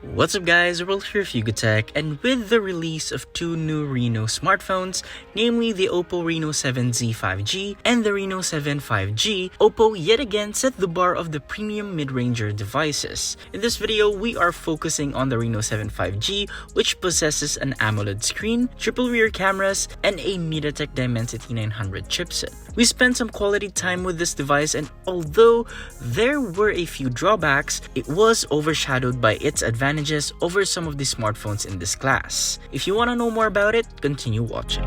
What's up guys, Earl here for Tech, and with the release of two new Reno smartphones, namely the OPPO Reno7Z 5G and the Reno7 5G, OPPO yet again set the bar of the premium mid-ranger devices. In this video, we are focusing on the Reno7 5G, which possesses an AMOLED screen, triple rear cameras, and a MediaTek Dimensity 900 chipset. We spent some quality time with this device, and although there were a few drawbacks, it was overshadowed by its advantages over some of the smartphones in this class. If you want to know more about it, continue watching.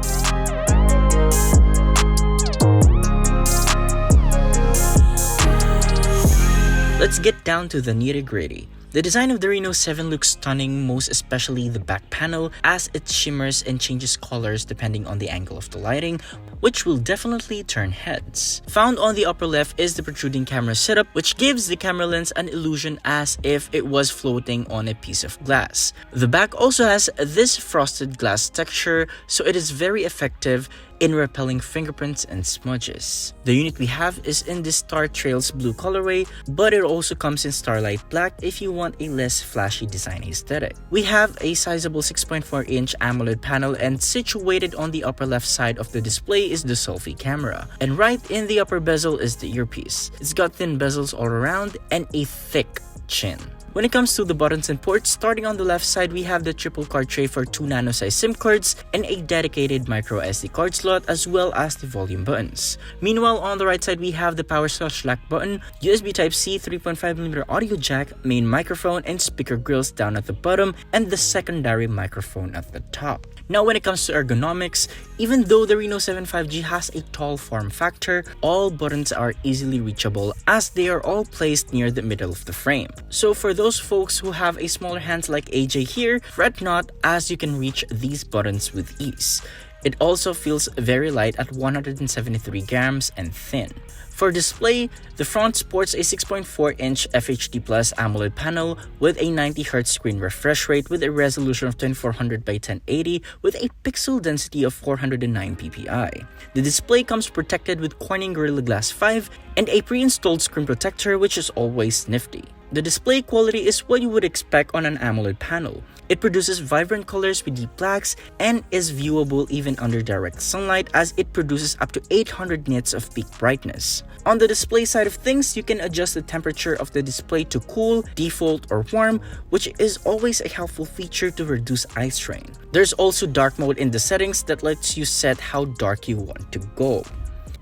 Let's get down to the nitty-gritty. The design of the Reno7 looks stunning, most especially the back panel, as it shimmers and changes colors depending on the angle of the lighting, which will definitely turn heads. Found on the upper left is the protruding camera setup, which gives the camera lens an illusion as if it was floating on a piece of glass. The back also has this frosted glass texture, so it is very effective in repelling fingerprints and smudges. The unit we have is in the Star Trails blue colorway, but it also comes in Starlight Black if you want a less flashy design aesthetic. We have a sizable 6.4-inch AMOLED panel, and situated on the upper left side of the display is the selfie camera. And right in the upper bezel is the earpiece. It's got thin bezels all around and a thick chin. When it comes to the buttons and ports, starting on the left side, we have the triple card tray for 2 nano-size SIM cards and a dedicated micro SD card slot, as well as the volume buttons. Meanwhile, on the right side, we have the power /lock button, USB Type-C, 3.5mm audio jack, main microphone, and speaker grills down at the bottom, and the secondary microphone at the top. Now, when it comes to ergonomics, even though the Reno7 5G has a tall form factor, all buttons are easily reachable as they are all placed near the middle of the frame. So for those folks who have a smaller hands like AJ here, fret not, as you can reach these buttons with ease. It also feels very light at 173 grams and thin. For display, the front sports a 6.4-inch FHD Plus AMOLED panel with a 90Hz screen refresh rate with a resolution of 2400 by 1080 with a pixel density of 409 ppi. The display comes protected with Corning Gorilla Glass 5 and a pre-installed screen protector, which is always nifty. The display quality is what you would expect on an AMOLED panel. It produces vibrant colors with deep blacks and is viewable even under direct sunlight, as it produces up to 800 nits of peak brightness. On the display side of things, you can adjust the temperature of the display to cool, default, or warm, which is always a helpful feature to reduce eye strain. There's also dark mode in the settings that lets you set how dark you want to go.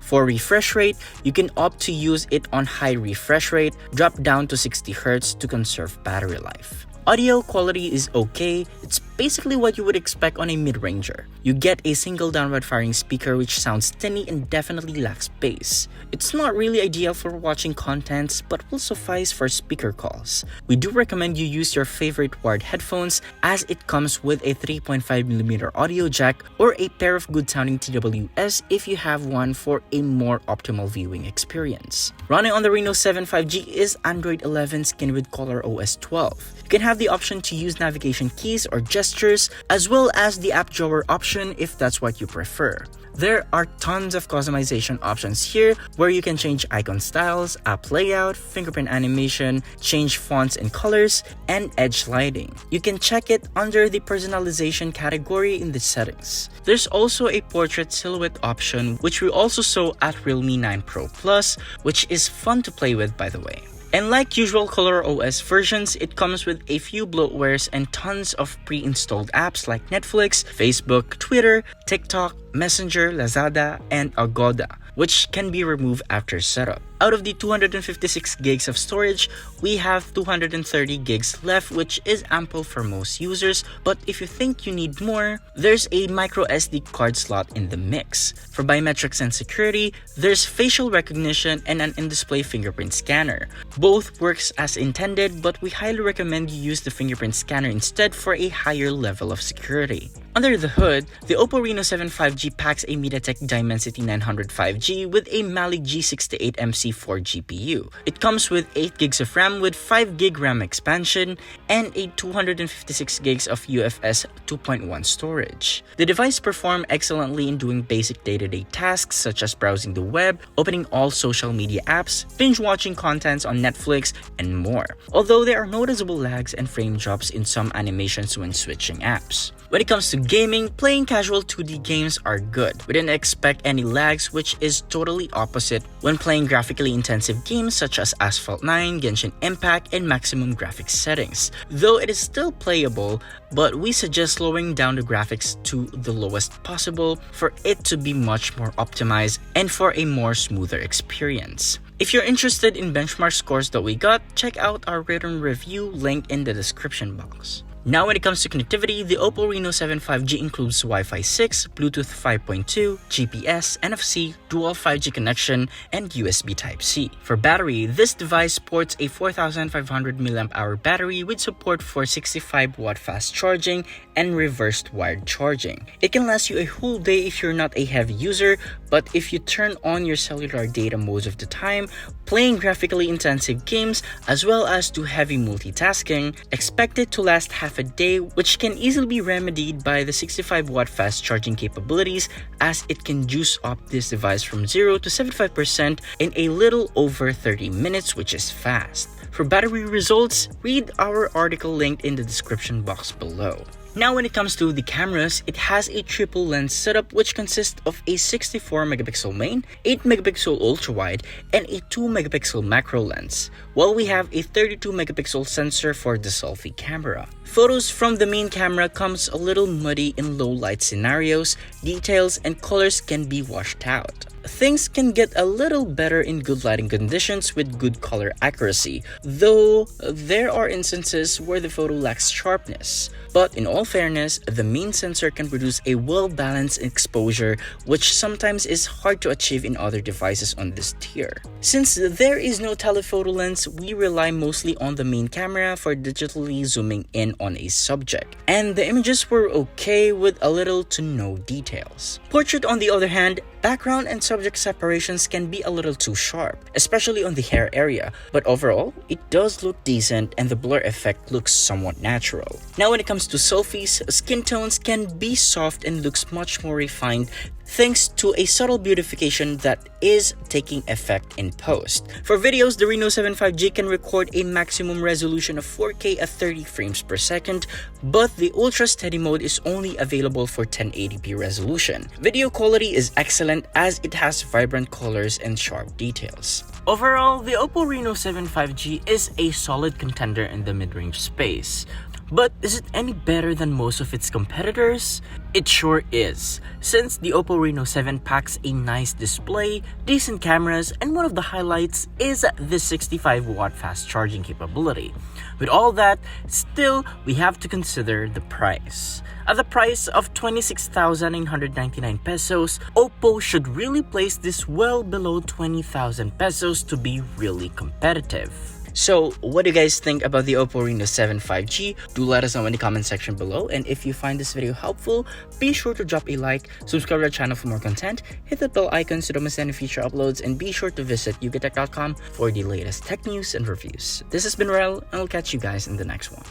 For refresh rate, you can opt to use it on high refresh rate, drop down to 60Hz to conserve battery life. Audio quality is okay. It's basically what you would expect on a mid-ranger. You get a single downward firing speaker which sounds tinny and definitely lacks bass. It's not really ideal for watching contents, but will suffice for speaker calls. We do recommend you use your favorite wired headphones, as it comes with a 3.5mm audio jack or a pair of good sounding TWS if you have one, for a more optimal viewing experience. Running on the Reno7 5G is Android 11 skinned with ColorOS 12. You can have the option to use navigation keys or gestures, as well as the app drawer option if that's what you prefer. There are tons of customization options here, where you can change icon styles, app layout, fingerprint animation, change fonts and colors, and edge lighting. You can check it under the personalization category in the settings. There's also a portrait silhouette option, which we also saw at Realme 9 Pro Plus, which is fun to play with, by the way. And like usual ColorOS versions, it comes with a few bloatwares and tons of pre-installed apps like Netflix, Facebook, Twitter, TikTok, Messenger, Lazada, and Agoda, which can be removed after setup. Out of the 256 gigs of storage, we have 230 gigs left, which is ample for most users, but if you think you need more, there's a micro SD card slot in the mix. For biometrics and security, there's facial recognition and an in-display fingerprint scanner. Both works as intended, but we highly recommend you use the fingerprint scanner instead for a higher level of security. Under the hood, the OPPO Reno7 5G packs a MediaTek Dimensity 900 5G with a Mali G68MC T4 GPU. It comes with 8 gigs of RAM with 5 gig RAM expansion and a 256 gigs of UFS 2.1 storage. The device performs excellently in doing basic day-to-day tasks such as browsing the web, opening all social media apps, binge-watching contents on Netflix, and more. Although there are noticeable lags and frame drops in some animations when switching apps. When it comes to gaming, playing casual 2D games are good. We didn't expect any lags, which is totally opposite when playing graphically intensive games such as Asphalt 9, Genshin Impact, and maximum graphics settings. Though it is still playable, but we suggest slowing down the graphics to the lowest possible for it to be much more optimized and for a more smoother experience. If you're interested in benchmark scores that we got, check out our written review link in the description box. Now when it comes to connectivity, the OPPO Reno7 5G includes Wi-Fi 6, Bluetooth 5.2, GPS, NFC, dual 5G connection, and USB Type-C. For battery, this device sports a 4500 mAh battery with support for 65-watt fast charging and reversed wired charging. It can last you a whole day if you're not a heavy user, but if you turn on your cellular data most of the time, playing graphically intensive games, as well as do heavy multitasking, expect it to last half a day, which can easily be remedied by the 65-watt fast charging capabilities, as it can juice up this device from 0 to 75% in a little over 30 minutes, which is fast. For battery results, read our article linked in the description box below. Now when it comes to the cameras, it has a triple lens setup which consists of a 64 megapixel main, 8 megapixel ultra wide, and a 2 megapixel macro lens, while we have a 32 megapixel sensor for the selfie camera. Photos from the main camera comes a little muddy in low light scenarios, details and colors can be washed out. Things can get a little better in good lighting conditions with good color accuracy, though there are instances where the photo lacks sharpness. But in all fairness, the main sensor can produce a well-balanced exposure, which sometimes is hard to achieve in other devices on this tier. Since there is no telephoto lens, we rely mostly on the main camera for digitally zooming in on a subject, and the images were okay with a little to no details. Portrait, on the other hand, background and subject separations can be a little too sharp, especially on the hair area, but overall, it does look decent and the blur effect looks somewhat natural. Now when it comes to selfies, skin tones can be soft and looks much more refined thanks to a subtle beautification that is taking effect in post. For videos, the Reno7 5G can record a maximum resolution of 4K at 30 frames per second, but the ultra steady mode is only available for 1080p resolution. Video quality is excellent as it has vibrant colors and sharp details. Overall, the OPPO Reno7 5G is a solid contender in the mid-range space. But is it any better than most of its competitors? It sure is, since the OPPO Reno7 packs a nice display, decent cameras, and one of the highlights is the 65-watt fast charging capability. With all that, still we have to consider the price. At the price of 26,999 pesos, OPPO should really place this well below 20,000 pesos to be really competitive. So, what do you guys think about the OPPO Reno7 5G? Do let us know in the comment section below, and if you find this video helpful, be sure to drop a like, subscribe to our channel for more content, hit the bell icon so don't miss any future uploads, and be sure to visit yugatech.com for the latest tech news and reviews. This has been Rel, and I'll catch you guys in the next one.